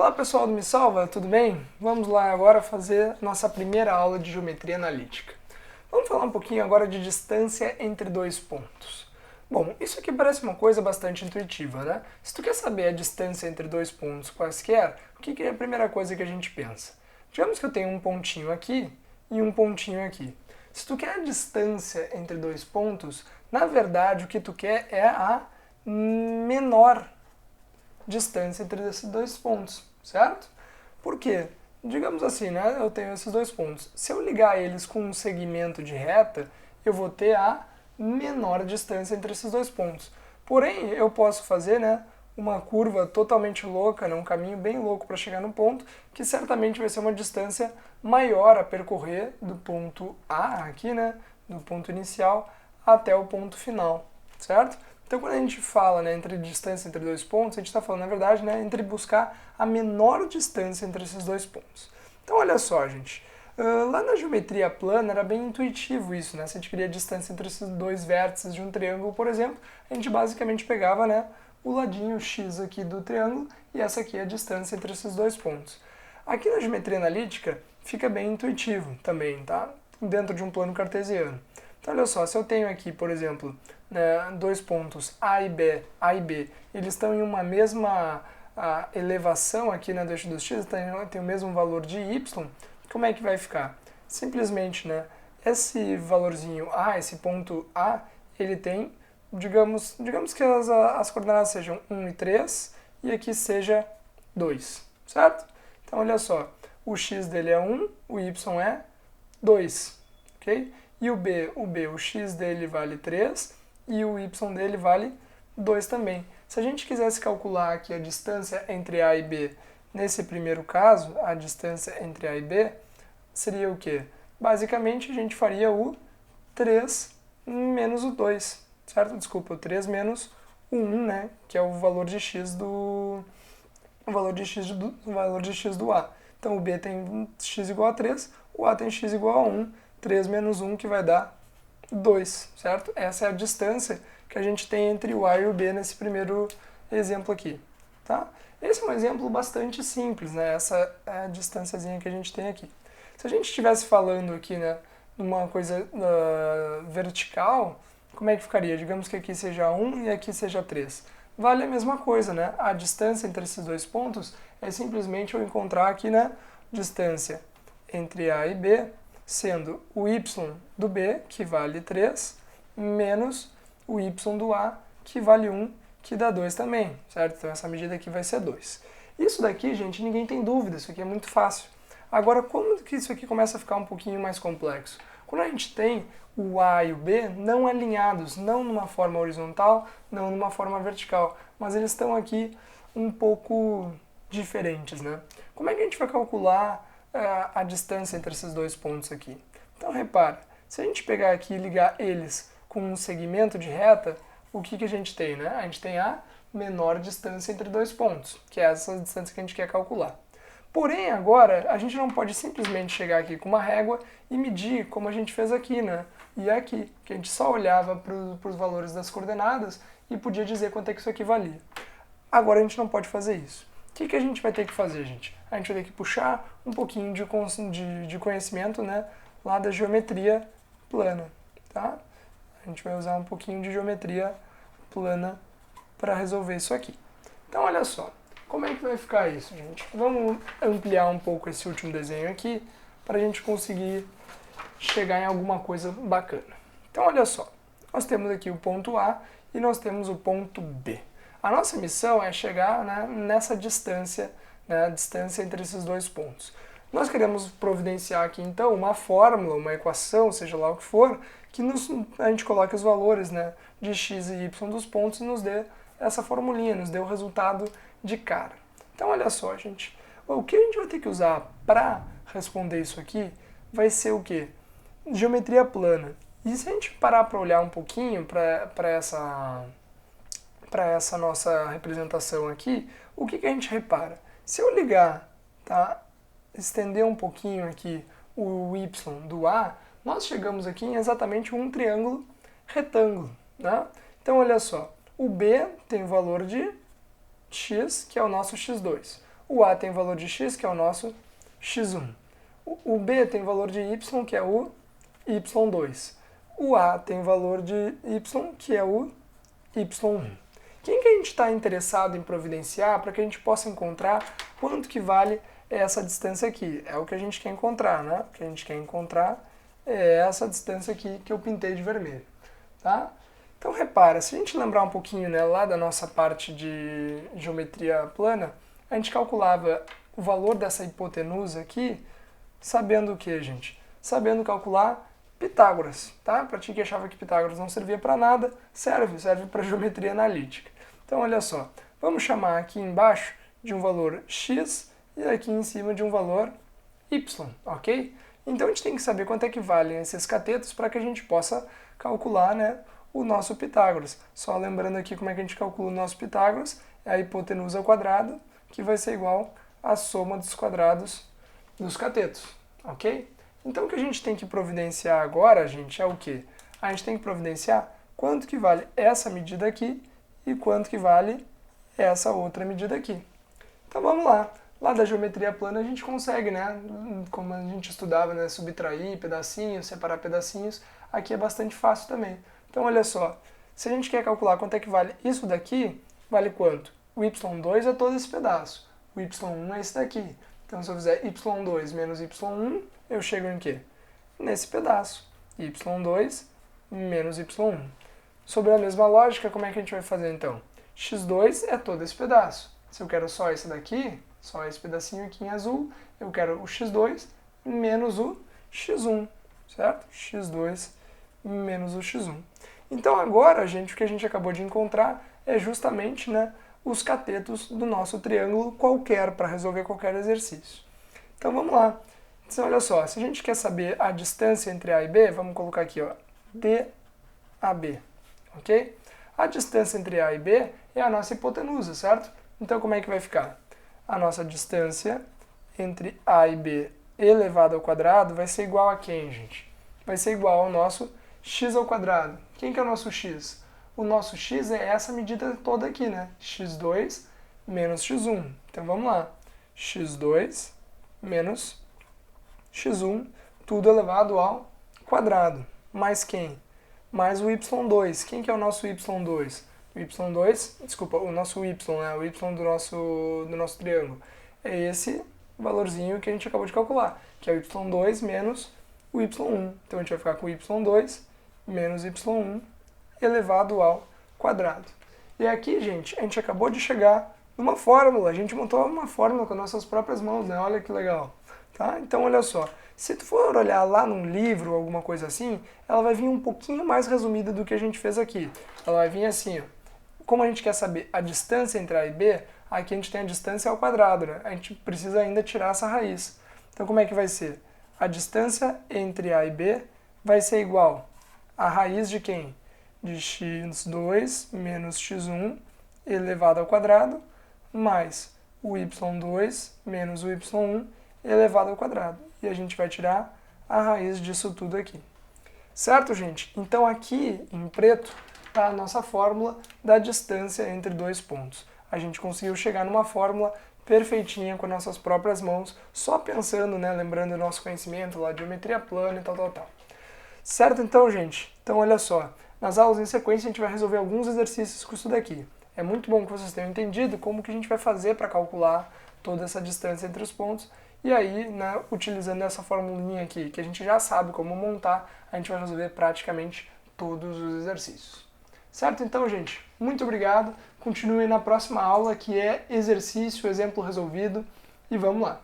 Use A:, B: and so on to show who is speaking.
A: Olá pessoal do Me Salva, tudo bem? Vamos lá agora fazer nossa primeira aula de geometria analítica. Vamos falar um pouquinho agora de distância entre dois pontos. Bom, isso aqui parece uma coisa bastante intuitiva, né? Se tu quer saber a distância entre dois pontos quaisquer, o que é a primeira coisa que a gente pensa? Digamos que eu tenho um pontinho aqui e um pontinho aqui. Se tu quer a distância entre dois pontos, na verdade o que tu quer é a menor distância entre esses dois pontos, certo? Por quê? Digamos assim, né? Eu tenho esses dois pontos. Se eu ligar eles com um segmento de reta, eu vou ter a menor distância entre esses dois pontos. Porém, eu posso fazer, né, uma curva totalmente louca, né, um caminho bem louco para chegar no ponto, que certamente vai ser uma distância maior a percorrer do ponto A aqui, né, do ponto inicial até o ponto final, certo? Então, quando a gente fala, né, entre distância entre dois pontos, a gente está falando, na verdade, né, entre buscar a menor distância entre esses dois pontos. Então, olha só, gente. Lá na geometria plana era bem intuitivo isso, né? Se a gente queria a distância entre esses dois vértices de um triângulo, por exemplo, a gente basicamente pegava, né, o ladinho x aqui do triângulo e essa aqui é a distância entre esses dois pontos. Aqui na geometria analítica fica bem intuitivo também, tá? Dentro de um plano cartesiano. Então, olha só, se eu tenho aqui, por exemplo, né, dois pontos A e B, eles estão em uma mesma elevação aqui na do eixo dos x, tem o mesmo valor de y, como é que vai ficar? Simplesmente, né, esse valorzinho A, esse ponto A, ele tem, digamos que as coordenadas sejam 1 e 3, e aqui seja 2, certo? Então, olha só, o x dele é 1, o y é 2, ok? E o x dele vale 3 e o y dele vale 2 também. Se a gente quisesse calcular aqui a distância entre A e B, nesse primeiro caso, a distância entre A e B seria o quê? Basicamente, a gente faria o 3 menos o 2, certo? Desculpa, o 3 menos o 1, né? Que é o valor de x do A. Então, o B tem x igual a 3, o A tem x igual a 1, 3 menos 1 que vai dar 2, certo? Essa é a distância que a gente tem entre o A e o B nesse primeiro exemplo aqui, tá? Esse é um exemplo bastante simples, né? Essa é a distânciazinha que a gente tem aqui. Se a gente estivesse falando aqui, né, numa coisa vertical, como é que ficaria? Digamos que aqui seja 1 e aqui seja 3. Vale a mesma coisa, né? A distância entre esses dois pontos é simplesmente eu encontrar aqui, né, distância entre A e B, sendo o y do B, que vale 3, menos o y do A, que vale 1, que dá 2 também, certo? Então essa medida aqui vai ser 2. Isso daqui, gente, ninguém tem dúvida, isso aqui é muito fácil. Agora, como que isso aqui começa a ficar um pouquinho mais complexo? Quando a gente tem o A e o B não alinhados, não numa forma horizontal, não numa forma vertical, mas eles estão aqui um pouco diferentes, né? Como é que a gente vai calcular a distância entre esses dois pontos aqui? Então, repara, se a gente pegar aqui e ligar eles com um segmento de reta, o que a gente tem, né? A gente tem a menor distância entre dois pontos, que é essa distância que a gente quer calcular. Porém, agora, a gente não pode simplesmente chegar aqui com uma régua e medir como a gente fez aqui, né? E aqui, que a gente só olhava para os valores das coordenadas e podia dizer quanto é que isso aqui valia. Agora a gente não pode fazer isso. O que a gente vai ter que fazer, gente? A gente vai ter que puxar um pouquinho de conhecimento, né, lá da geometria plana, tá? A gente vai usar um pouquinho de geometria plana para resolver isso aqui. Então, olha só. Como é que vai ficar isso, gente? Vamos ampliar um pouco esse último desenho aqui para a gente conseguir chegar em alguma coisa bacana. Então, olha só. Nós temos aqui o ponto A e nós temos o ponto B. A nossa missão é chegar, né, nessa distância, né, a distância entre esses dois pontos. Nós queremos providenciar aqui, então, uma fórmula, uma equação, seja lá o que for, que a gente coloque os valores, né, de x e y dos pontos e nos dê essa formulinha, nos dê o resultado de cara. Então, olha só, gente. O que a gente vai ter que usar para responder isso aqui vai ser o quê? Geometria plana. E se a gente parar para olhar um pouquinho para essa nossa representação aqui, o que a gente repara? Se eu ligar, tá, estender um pouquinho aqui o y do A, nós chegamos aqui em exatamente um triângulo retângulo, né? Então, olha só. O B tem o valor de x, que é o nosso x2. O A tem valor de x, que é o nosso x1. O B tem valor de y, que é o y2. O A tem valor de y, que é o y1. Quem que a gente está interessado em providenciar para que a gente possa encontrar quanto que vale essa distância aqui? É o que a gente quer encontrar, né? O que a gente quer encontrar é essa distância aqui que eu pintei de vermelho, tá? Então repara, se a gente lembrar um pouquinho, né, lá da nossa parte de geometria plana, a gente calculava o valor dessa hipotenusa aqui sabendo o que, gente? Sabendo calcular Pitágoras, tá? Para ti que achava que Pitágoras não servia para nada, serve para geometria analítica. Então olha só, vamos chamar aqui embaixo de um valor x e aqui em cima de um valor y, ok? Então a gente tem que saber quanto é que valem esses catetos para que a gente possa calcular, né, o nosso Pitágoras. Só lembrando aqui como é que a gente calcula o nosso Pitágoras, é a hipotenusa ao quadrado, que vai ser igual à soma dos quadrados dos catetos, ok? Então o que a gente tem que providenciar agora, gente, é o quê? A gente tem que providenciar quanto que vale essa medida aqui e quanto que vale essa outra medida aqui. Então vamos lá. Lá da geometria plana a gente consegue, né, como a gente estudava, né, subtrair pedacinhos, separar pedacinhos, aqui é bastante fácil também. Então olha só, se a gente quer calcular quanto é que vale isso daqui, vale quanto? O y2 é todo esse pedaço, o y1 é esse daqui. Então se eu fizer y2 menos y1, eu chego em quê? Nesse pedaço, y2 menos y1. Sobre a mesma lógica, como é que a gente vai fazer então? x2 é todo esse pedaço. Se eu quero só esse daqui, só esse pedacinho aqui em azul, eu quero o x2 menos o x1, certo? x2 menos o x1. Então agora, gente, o que a gente acabou de encontrar é justamente, né, os catetos do nosso triângulo qualquer, para resolver qualquer exercício. Então vamos lá. Então olha só, se a gente quer saber a distância entre A e B, vamos colocar aqui, ó, DAB, ok? A distância entre A e B é a nossa hipotenusa, certo? Então como é que vai ficar? A nossa distância entre A e B elevado ao quadrado vai ser igual a quem, gente? Vai ser igual ao nosso x ao quadrado. Quem que é o nosso x? O nosso x é essa medida toda aqui, né? x2 menos x1. Então vamos lá. x2 menos x1, tudo elevado ao quadrado. Mais quem? Mais o y2. Quem que é o nosso y2? O y2, desculpa, o nosso y, né? O y do nosso triângulo. É esse valorzinho que a gente acabou de calcular, que é o y2 menos o y1. Então a gente vai ficar com y2 menos y1 elevado ao quadrado. E aqui, gente, a gente acabou de chegar numa fórmula. A gente montou uma fórmula com nossas próprias mãos, né? Olha que legal. Tá? Então olha só, se tu for olhar lá num livro ou alguma coisa assim, ela vai vir um pouquinho mais resumida do que a gente fez aqui. Ela vai vir assim, ó. Como a gente quer saber a distância entre A e B, aqui a gente tem a distância ao quadrado, né? A gente precisa ainda tirar essa raiz. Então como é que vai ser? A distância entre A e B vai ser igual a raiz de quem? De x2 menos x1 elevado ao quadrado, mais o y2 menos o y1 elevado ao quadrado. E a gente vai tirar a raiz disso tudo aqui. Certo, gente? Então aqui, em preto, está a nossa fórmula da distância entre dois pontos. A gente conseguiu chegar numa fórmula perfeitinha com nossas próprias mãos, só pensando, né, lembrando o nosso conhecimento lá de geometria plana e tal. Certo, então, gente? Então, olha só. Nas aulas em sequência, a gente vai resolver alguns exercícios com isso daqui. É muito bom que vocês tenham entendido como que a gente vai fazer para calcular toda essa distância entre os pontos. E aí, né, utilizando essa formulinha aqui, que a gente já sabe como montar, a gente vai resolver praticamente todos os exercícios. Certo? Então, gente, muito obrigado. Continuem na próxima aula, que é exercício, exemplo resolvido. E vamos lá!